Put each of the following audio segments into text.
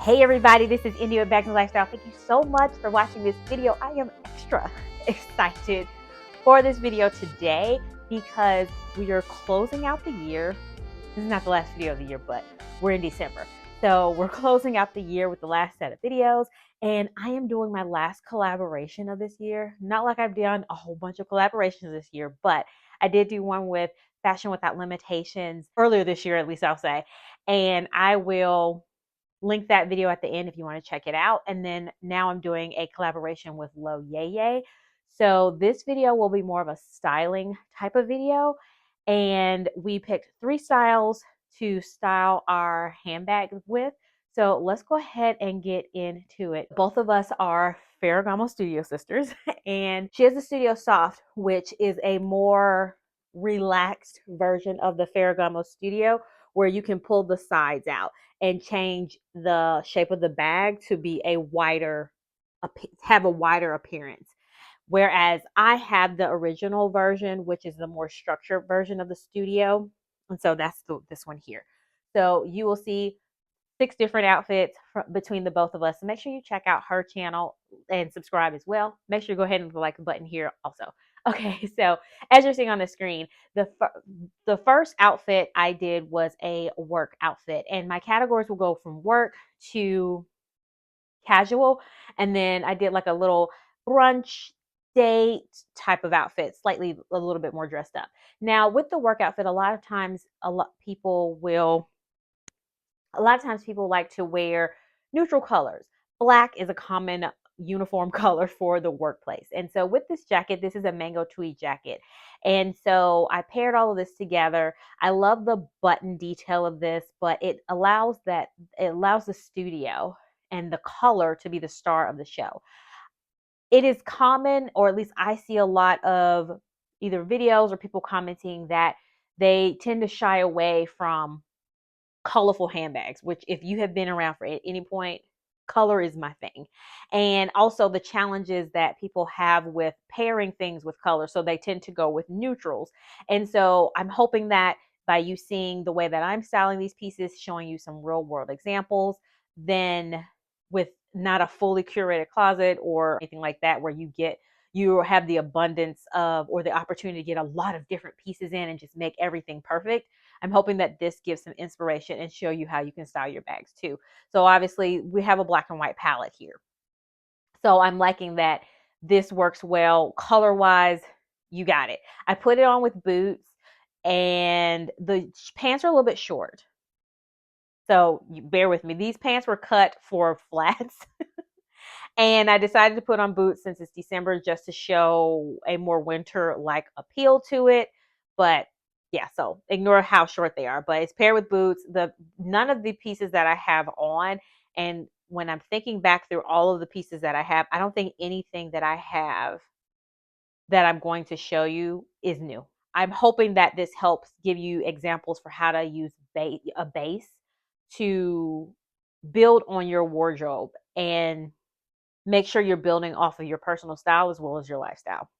Hey everybody, this is India with Bags and Lifestyle. Thank you so much for watching this video. I am extra excited for this video today because we are closing out the year. This is not the last video of the year, but we're in December. So we're closing out the year with the last set of videos, and I am doing my last collaboration of this year. Not like I've done a whole bunch of collaborations this year, but I did do one with Fashion Without Limitations earlier this year, at least I'll say. And I will link that video at the end if you want to check it out. And then now I'm doing a collaboration with Lo Ye. So this video will be more of a styling type of video. And we picked 3 styles to style our handbag with. So let's go ahead and get into it. Both of us are Ferragamo Studio sisters, and she has the Studio Soft, which is a more relaxed version of the Ferragamo Studio, where you can pull the sides out and change the shape of the bag to be have a wider appearance. Whereas I have the original version, which is the more structured version of the Studio. And so that's this one here. So you will see 6 different outfits between the both of us. So make sure you check out her channel and subscribe as well. Make sure you go ahead and hit the like button here also. Okay, so as you're seeing on the screen, the first outfit I did was a work outfit, and my categories will go from work to casual, and then I did like a little brunch date type of outfit, slightly a little bit more dressed up. Now with the work outfit, a lot of times people like to wear neutral colors. Black is a common uniform color for the workplace. And so with this jacket, this is a mango tweed jacket. And so I paired all of this together. I love the button detail of this, but it allows the studio and the color to be the star of the show. It is common, or at least I see a lot of either videos or people commenting that they tend to shy away from colorful handbags, which if you have been around for at any point, color is my thing. And also the challenges that people have with pairing things with color. So they tend to go with neutrals. And so I'm hoping that by you seeing the way that I'm styling these pieces, showing you some real world examples, then with not a fully curated closet or anything like that, where you have the abundance of, or the opportunity to get a lot of different pieces in and just make everything perfect. I'm hoping that this gives some inspiration and show you how you can style your bags too. So obviously we have a black and white palette here. So I'm liking that this works well color wise. You got it. I put it on with boots, and the pants are a little bit short. So you bear with me. These pants were cut for flats. And I decided to put on boots since it's December, just to show a more winter-like appeal to it. But yeah, so ignore how short they are. But it's paired with boots. None of the pieces that I have on, and when I'm thinking back through all of the pieces that I have, I don't think anything that I have that I'm going to show you is new. I'm hoping that this helps give you examples for how to use a base to build on your wardrobe and make sure you're building off of your personal style as well as your lifestyle.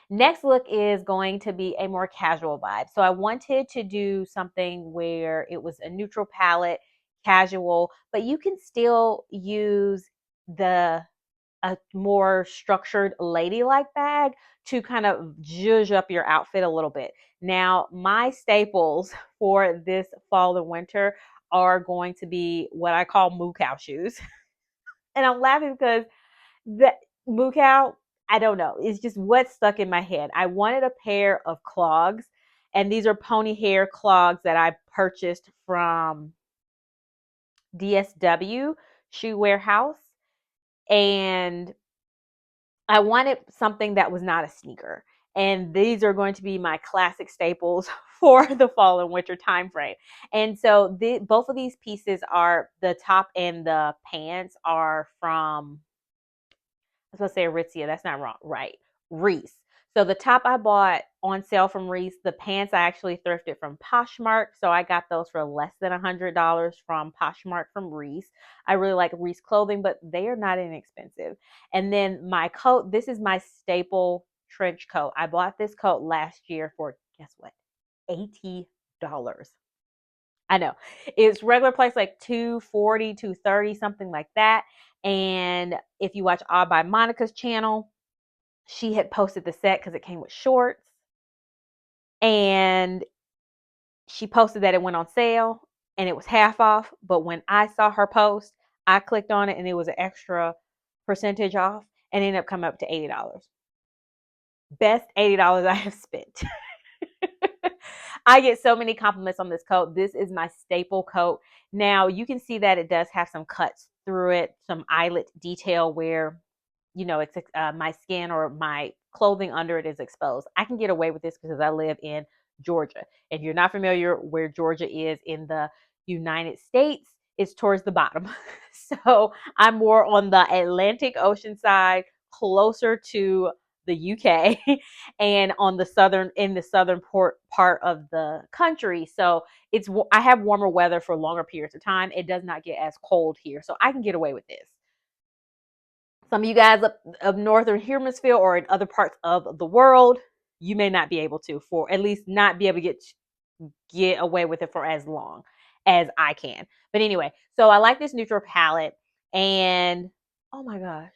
Next look is going to be a more casual vibe. So I wanted to do something where it was a neutral palette, casual, but you can still use a more structured ladylike bag to kind of zhuzh up your outfit a little bit. Now, my staples for this fall and winter are going to be what I call moo cow shoes. And I'm laughing because the moo cow, I don't know, it's just what stuck in my head. I wanted a pair of clogs, and these are pony hair clogs that I purchased from DSW Shoe Warehouse. And I wanted something that was not a sneaker. And these are going to be my classic staples for the fall and winter time frame. And so both of these pieces are, the top and the pants are from, I was going to say Aritzia. That's not wrong. Right. Reese. So the top I bought on sale from Reese. The pants I actually thrifted from Poshmark. So I got those for less than $100 from Poshmark from Reese. I really like Reese clothing, but they are not inexpensive. And then my coat, this is my staple trench coat. I bought this coat last year for, guess what? $80. I know. It's regular price like 240, 230, something like that. And if you watch All by Monica's channel, she had posted the set because it came with shorts. And she posted that it went on sale and it was half off. But when I saw her post, I clicked on it and it was an extra percentage off and it ended up coming up to $80. Best $80 I have spent. I get so many compliments on this coat. This is my staple coat. Now you can see that it does have some cuts through it, some eyelet detail where, you know, it's my skin or my clothing under it is exposed. I can get away with this because I live in Georgia. If you're not familiar where Georgia is in the United States, it's towards the bottom. So I'm more on the Atlantic Ocean side, closer to the UK and on the southern part of the country. So I have warmer weather for longer periods of time. It does not get as cold here. So I can get away with this. Some of you guys up of northern hemisphere or in other parts of the world, you may not be able to, for at least not be able to get away with it for as long as I can. But anyway, so I like this neutral palette, and oh my gosh,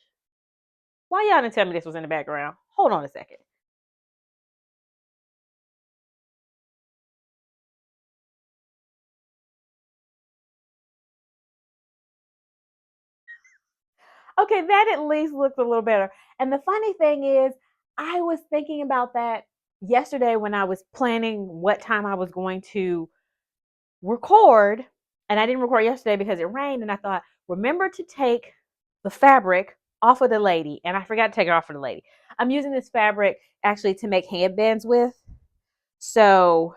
why y'all didn't tell me this was in the background? Hold on a second. Okay, that at least looks a little better. And the funny thing is, I was thinking about that yesterday when I was planning what time I was going to record. And I didn't record yesterday because it rained. And I thought, remember to take the fabric off of the lady. And I forgot to take it off of the lady. I'm using this fabric actually to make headbands with. So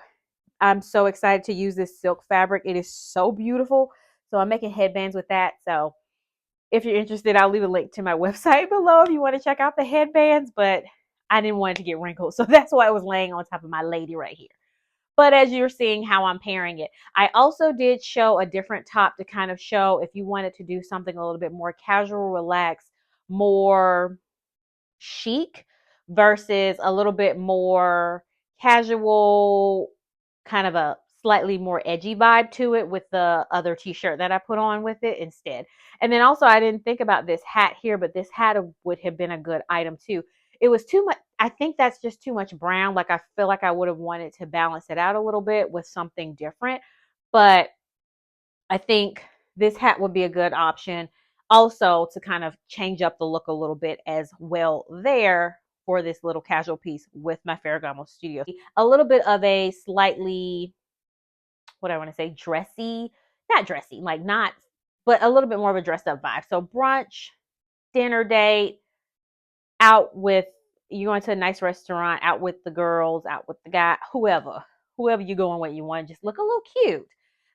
I'm so excited to use this silk fabric. It is so beautiful. So I'm making headbands with that. So if you're interested, I'll leave a link to my website below if you want to check out the headbands, but I didn't want it to get wrinkled. So that's why I was laying on top of my lady right here. But as you're seeing how I'm pairing it, I also did show a different top to kind of show if you wanted to do something a little bit more casual, relaxed, more chic versus a little bit more casual, kind of a slightly more edgy vibe to it with the other t-shirt that I put on with it instead. And then also I didn't think about this hat here, but this hat would have been a good item too. It was too much. I think that's just too much brown. Like I feel like I would have wanted to balance it out a little bit with something different. But I think this hat would be a good option also to kind of change up the look a little bit as well there for this little casual piece with my Ferragamo Studio. A little bit of a slightly, what I want to say, dressy, not dressy, like not, but a little bit more of a dressed up vibe. So brunch, dinner date, out with, you going to a nice restaurant, out with the girls, out with the guy, whoever you're going with, you want to just look a little cute,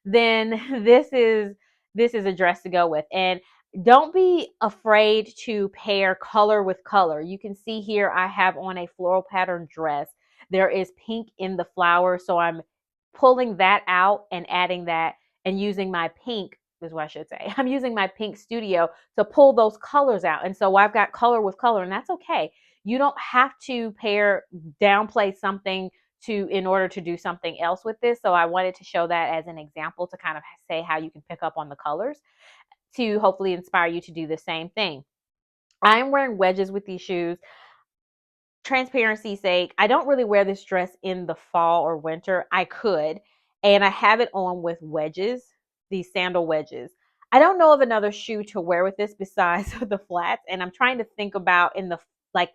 then this is a dress to go with. And don't be afraid to pair color with color. You can see here I have on a floral pattern dress. There is pink in the flower, so I'm pulling that out and adding that and using my pink is what I should say. I'm using my pink studio to pull those colors out. And so I've got color with color, and that's okay. You don't have to downplay something in order to do something else with this. So I wanted to show that as an example to kind of say how you can pick up on the colors to hopefully inspire you to do the same thing. I'm wearing wedges with these shoes. Transparency's sake, I don't really wear this dress in the fall or winter. I could, and I have it on with wedges, these sandal wedges. I don't know of another shoe to wear with this besides the flats, and I'm trying to think about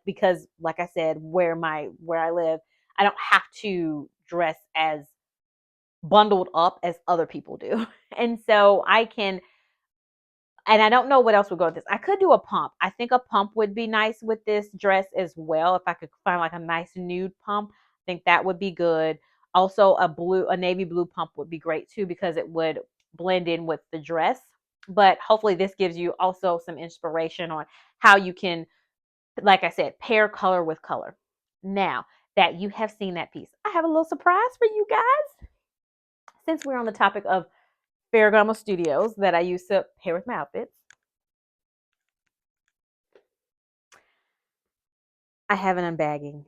because like I said, where I live, I don't have to dress as bundled up as other people do. And so and I don't know what else would go with this. I could do a pump. I think a pump would be nice with this dress as well. If I could find like a nice nude pump, I think that would be good. Also, a navy blue pump would be great too because it would blend in with the dress. But hopefully this gives you also some inspiration on how you can, like I said, pair color with color. Now that you have seen that piece, I have a little surprise for you guys. Since we're on the topic of Ferragamo Studios that I use to pair with my outfits, I have an unbagging.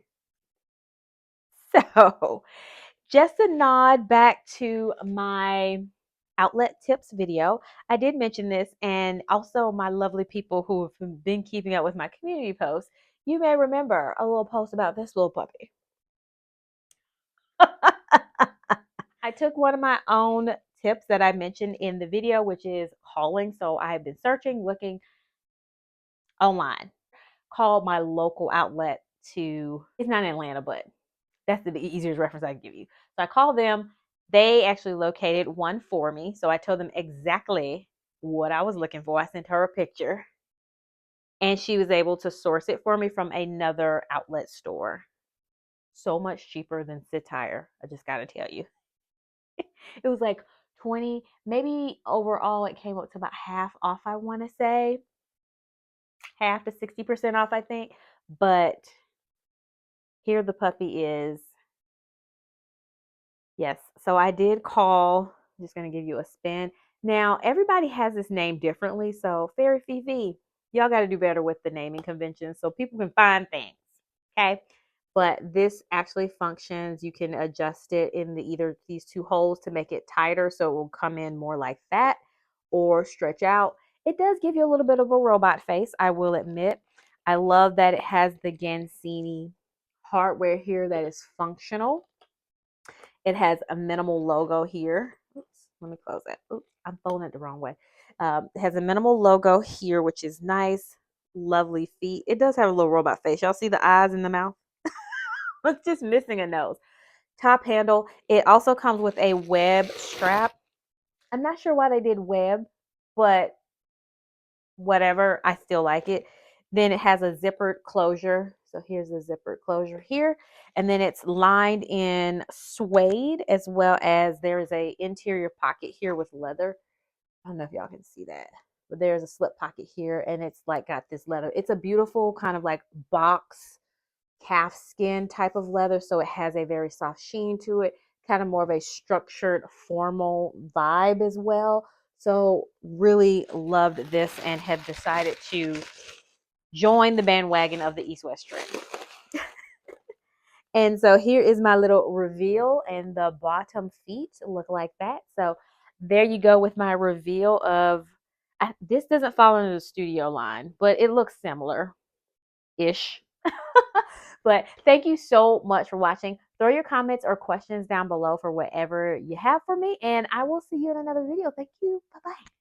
So, just a nod back to my outlet tips video. I did mention this, and also my lovely people who have been keeping up with my community posts, you may remember a little post about this little puppy. I took one of my own tips that I mentioned in the video, which is hauling. So I have been searching, looking online, called my local outlet to, it's not in Atlanta, but that's the easiest reference I can give you. So I called them. They actually located one for me. So I told them exactly what I was looking for. I sent her a picture, and she was able to source it for me from another outlet store. So much cheaper than Satire. I just got to tell you. It was like 20, maybe overall it came up to about half off, I want to say. Half to 60% off, I think. But here the puppy is. Yes. So I did call. I'm just going to give you a spin. Now, everybody has this name differently. So Fairy Fifi, y'all got to do better with the naming conventions so people can find things. Okay. But this actually functions. You can adjust it in the either these two holes to make it tighter so it will come in more like that or stretch out. It does give you a little bit of a robot face, I will admit. I love that it has the Gansini hardware here that is functional. It has a minimal logo here. Oops, let me close that. Oops, I'm folding it the wrong way. It has a minimal logo here, which is nice. Lovely feet. It does have a little robot face. Y'all see the eyes in the mouth? It's just missing a nose. Top handle. It also comes with a web strap. I'm not sure why they did web, but whatever. I still like it. Then it has a zippered closure. So here's a zippered closure here. And then it's lined in suede, as well as there is a interior pocket here with leather. I don't know if y'all can see that, but there's a slip pocket here, and it's like got this leather. It's a beautiful kind of like box calf skin type of leather. So it has a very soft sheen to it, kind of more of a structured formal vibe as well. So really loved this and have decided to join the bandwagon of the East West trend. And so here is my little reveal, and the bottom feet look like that. So there you go with my reveal of, this doesn't fall under the studio line, but it looks similar-ish. But thank you so much for watching. Throw your comments or questions down below for whatever you have for me, and I will see you in another video. Thank you. Bye-bye.